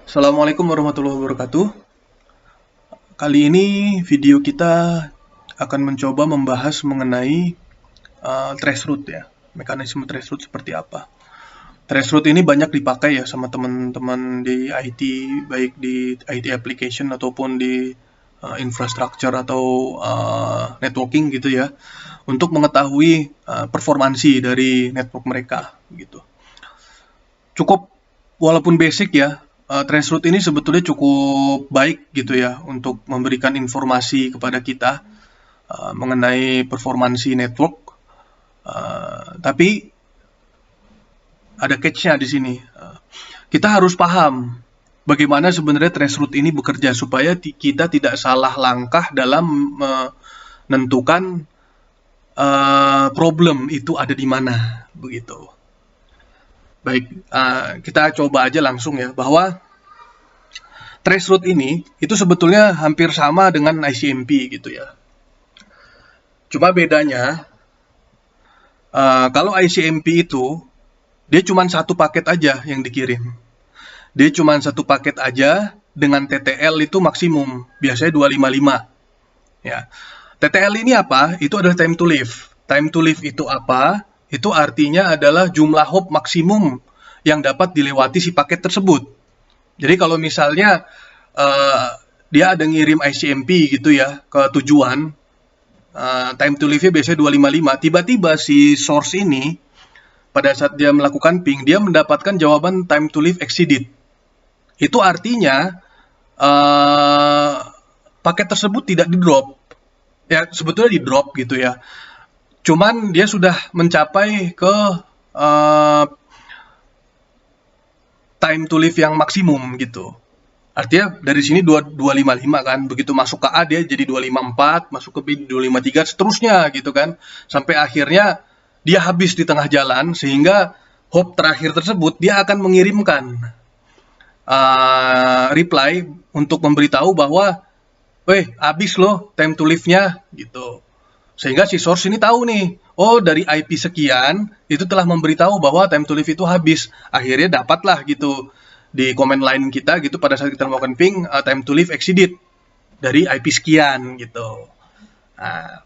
Assalamualaikum warahmatullahi wabarakatuh. Kali ini video kita akan mencoba membahas mengenai traceroute ya, mekanisme traceroute seperti apa. Traceroute ini banyak dipakai ya sama teman-teman di IT, baik di IT application ataupun di infrastructure atau networking gitu ya, untuk mengetahui performansi dari network mereka gitu. Cukup walaupun basic ya, traceroute ini sebetulnya cukup baik gitu ya untuk memberikan informasi kepada kita mengenai performansi network. Tapi ada catch-nya di sini. Kita harus paham bagaimana sebenarnya traceroute ini bekerja supaya kita tidak salah langkah dalam menentukan problem itu ada di mana begitu. Baik, kita coba aja langsung ya, bahwa traceroute ini itu sebetulnya hampir sama dengan ICMP gitu ya. Cuma bedanya, kalau ICMP itu, dia cuma satu paket aja yang dikirim. Dia cuma satu paket aja dengan TTL itu maksimum, biasanya 255. Ya. TTL ini apa? Itu adalah time to live. Time to live itu apa? Itu artinya adalah jumlah hop maksimum yang dapat dilewati si paket tersebut. Jadi kalau misalnya dia ada ngirim ICMP gitu ya ke tujuan, time to live-nya biasanya 255, tiba-tiba si source ini pada saat dia melakukan ping, dia mendapatkan jawaban time to live exceeded. Itu artinya paket tersebut tidak di-drop. Ya, sebetulnya di-drop gitu ya. Cuman dia sudah mencapai ke time to live yang maksimum gitu. Artinya dari sini 255 kan, begitu masuk ke A dia jadi 254, masuk ke B 253, seterusnya gitu kan. Sampai akhirnya dia habis di tengah jalan, sehingga hop terakhir tersebut dia akan mengirimkan reply untuk memberitahu bahwa habis loh time to live-nya gitu. Sehingga si source ini tahu nih, oh dari IP sekian itu telah memberitahu bahwa time to live itu habis. Akhirnya dapatlah gitu di comment line kita gitu pada saat kita melakukan ping, time to live exceeded dari IP sekian gitu. Nah,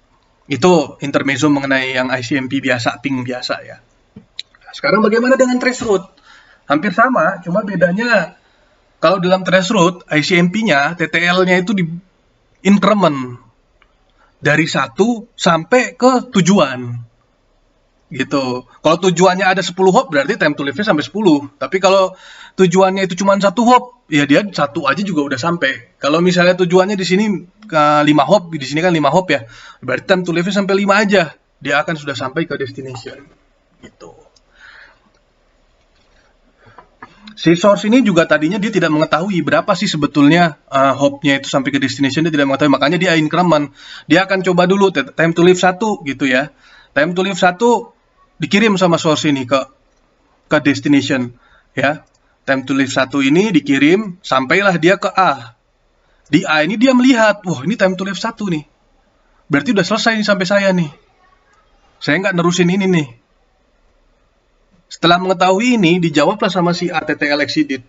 itu intermezzo mengenai yang ICMP biasa, ping biasa ya. Sekarang bagaimana dengan traceroute? Hampir sama, cuma bedanya kalau dalam traceroute ICMP-nya, TTL-nya itu di increment dari 1 sampai ke tujuan gitu. Kalau tujuannya ada 10 hop berarti time to live-nya sampai 10. Tapi kalau tujuannya itu cuma 1 hop, ya dia 1 aja juga udah sampai. Kalau misalnya tujuannya di sini ke 5 hop, di sini kan 5 hop ya. Berarti time to live-nya sampai 5 aja. Dia akan sudah sampai ke destination. Gitu. Si source ini juga tadinya dia tidak mengetahui berapa sih sebetulnya hop-nya itu sampai ke destination, dia tidak mengetahui, makanya dia increment. Dia akan coba dulu time to live 1 gitu ya. Time to live 1 dikirim sama source ini ke destination ya. Time to live 1 ini dikirim, sampailah dia ke A. Di A ini dia melihat, wah ini time to live 1 nih. Berarti udah selesai nih sampai saya nih. Saya nggak nerusin ini nih. Setelah mengetahui ini, dijawablah sama si ATTL exceeded.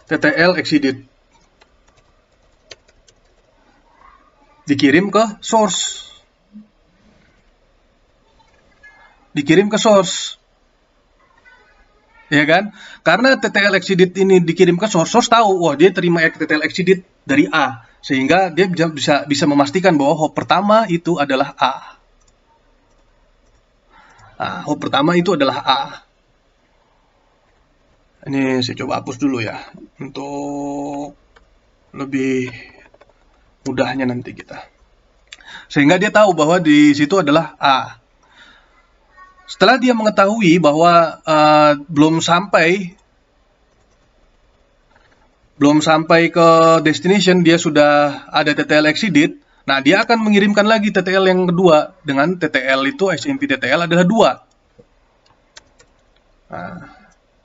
TTL exceeded. Dikirim ke source. Dikirim ke source. Ya kan? Karena TTL exceeded ini dikirim ke source, source tahu, wah dia terima TTL exceeded dari A, sehingga dia bisa memastikan bahwa hop pertama itu adalah A. Hop pertama itu adalah A. Ini saya coba hapus dulu ya, untuk lebih mudahnya nanti kita. Sehingga dia tahu bahwa di situ adalah A. Setelah dia mengetahui bahwa belum sampai ke destination, dia sudah ada TTL exceeded, nah dia akan mengirimkan lagi TTL yang kedua, dengan TTL itu ICMP TTL adalah 2. Nah,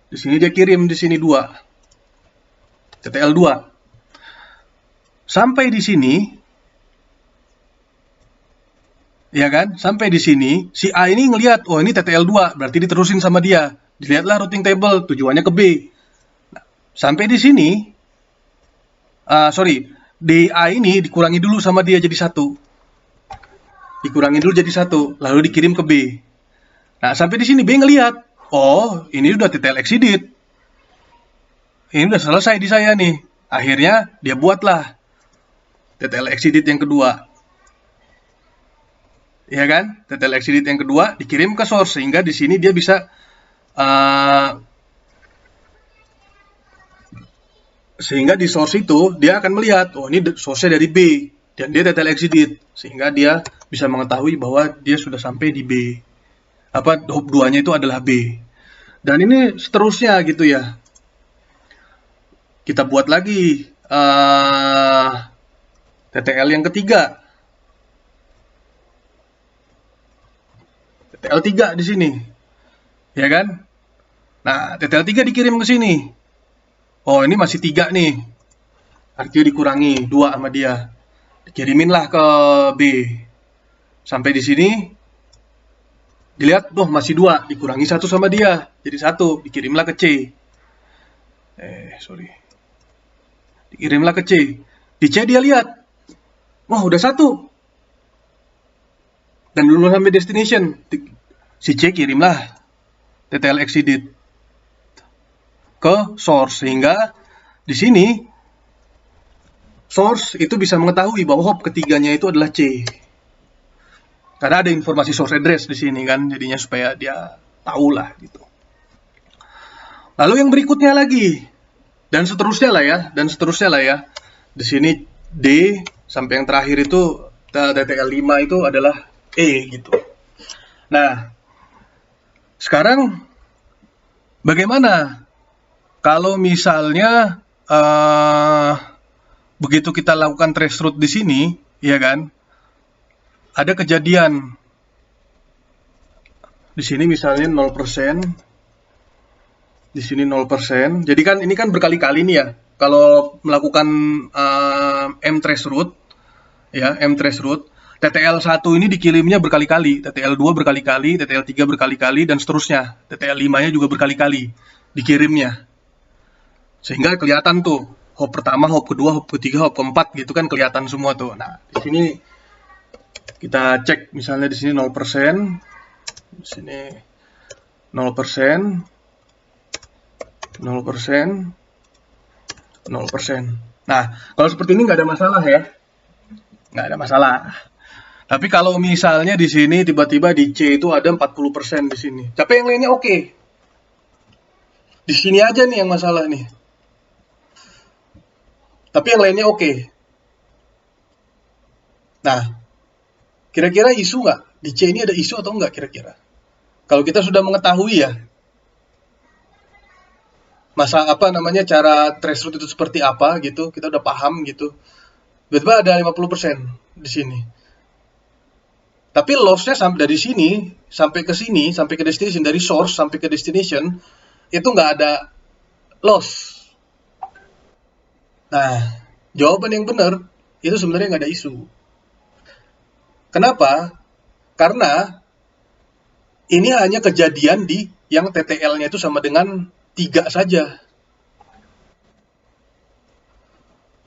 di sini dia kirim di sini 2. TTL 2. Sampai di sini Ya kan? Sampai di sini, si A ini ngelihat, oh ini TTL2, berarti diterusin sama dia. Dilihatlah routing table, tujuannya ke B. Sampai di sini, di A ini dikurangi dulu sama dia jadi 1. Dikurangi dulu jadi 1, lalu dikirim ke B. Nah, sampai di sini B ngelihat, oh ini udah TTL exceeded. Ini udah selesai di saya nih. Akhirnya dia buatlah TTL exceeded yang kedua. Ya kan? TTL exceeded yang kedua dikirim ke source, sehingga di sini dia bisa sehingga di source itu dia akan melihat, oh ini source-nya dari B dan dia TTL exceeded, sehingga dia bisa mengetahui bahwa dia sudah sampai di B. Hop 2-nya itu adalah B. Dan ini seterusnya gitu ya. Kita buat lagi TTL yang ketiga. TTL 3 di sini. Ya kan? Nah, TTL 3 dikirim ke sini. Oh, ini masih 3 nih. Artinya dikurangi 2 sama dia. Dikiriminlah ke B. Sampai di sini dilihat, masih 2, dikurangi 1 sama dia. Jadi 1, dikirimlah ke C. Dikirimlah ke C. Di C dia lihat, udah 1. Dan belum sampai destination. Si C kirimlah TTL exceeded ke source, sehingga di sini source itu bisa mengetahui bahwa hop ketiganya itu adalah C. Karena ada informasi source address di sini kan, jadinya supaya dia tahu lah gitu. Lalu yang berikutnya lagi, dan seterusnya lah ya. Di sini D sampai yang terakhir itu TTL 5 itu adalah E gitu. Nah, sekarang bagaimana kalau misalnya begitu kita lakukan traceroute di sini, ya kan? Ada kejadian di sini misalnya 0%, di sini 0%. Jadi kan ini kan berkali-kali nih ya. Kalau melakukan mtraceroute, ya mtraceroute, TTL 1 ini dikirimnya berkali-kali, TTL 2 berkali-kali, TTL 3 berkali-kali, dan seterusnya. TTL 5-nya juga berkali-kali dikirimnya. Sehingga kelihatan tuh, hop pertama, hop kedua, hop ketiga, hop keempat gitu kan kelihatan semua tuh. Nah, di sini kita cek misalnya di sini 0%, di sini 0%, 0%, 0%. Nah, kalau seperti ini nggak ada masalah ya. Nggak ada masalah. Tapi kalau misalnya di sini tiba-tiba di C itu ada 40% di sini. Tapi yang lainnya oke. Di sini aja nih yang masalah nih. Tapi yang lainnya oke. Nah, kira-kira isu nggak? Di C ini ada isu atau nggak kira-kira? Kalau kita sudah mengetahui ya, cara traceroute itu seperti apa gitu, kita udah paham gitu. Tiba-tiba ada 50% di sini. Tapi loss-nya dari sini sampai ke sini, sampai ke destination, dari source sampai ke destination, itu nggak ada loss. Nah, jawaban yang benar itu sebenarnya nggak ada isu. Kenapa? Karena ini hanya kejadian di yang TTL-nya itu sama dengan 3 saja.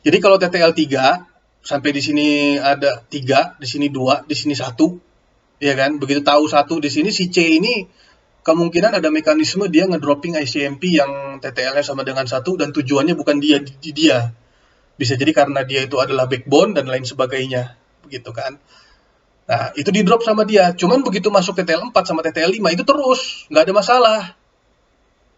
Jadi kalau TTL 3, sampai di sini ada 3, di sini 2, di sini 1, ya kan? Begitu tahu 1 di sini, si C ini kemungkinan ada mekanisme dia ngedropping ICMP yang TTL-nya sama dengan 1 dan tujuannya bukan dia. Bisa jadi karena dia itu adalah backbone dan lain sebagainya, begitu kan? Nah, itu di drop sama dia. Cuman begitu masuk TTL 4 sama TTL 5 itu terus, nggak ada masalah.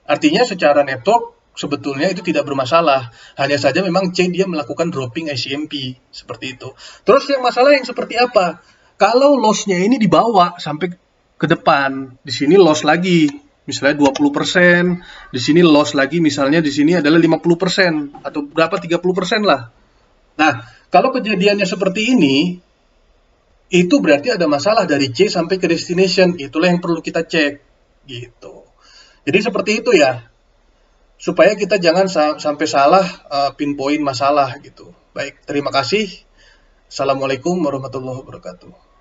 Artinya secara network sebetulnya itu tidak bermasalah. Hanya saja memang C dia melakukan dropping ICMP seperti itu. Terus yang masalah yang seperti apa? Kalau loss-nya ini dibawa sampai ke depan, di sini loss lagi, misalnya 20%, di sini loss lagi, misalnya di sini adalah 50% atau berapa 30% lah. Nah, kalau kejadiannya seperti ini, itu berarti ada masalah dari C sampai ke destination. Itulah yang perlu kita cek gitu. Jadi seperti itu ya. Supaya kita jangan sampai salah pinpoint masalah gitu. Baik, terima kasih. Assalamualaikum warahmatullahi wabarakatuh.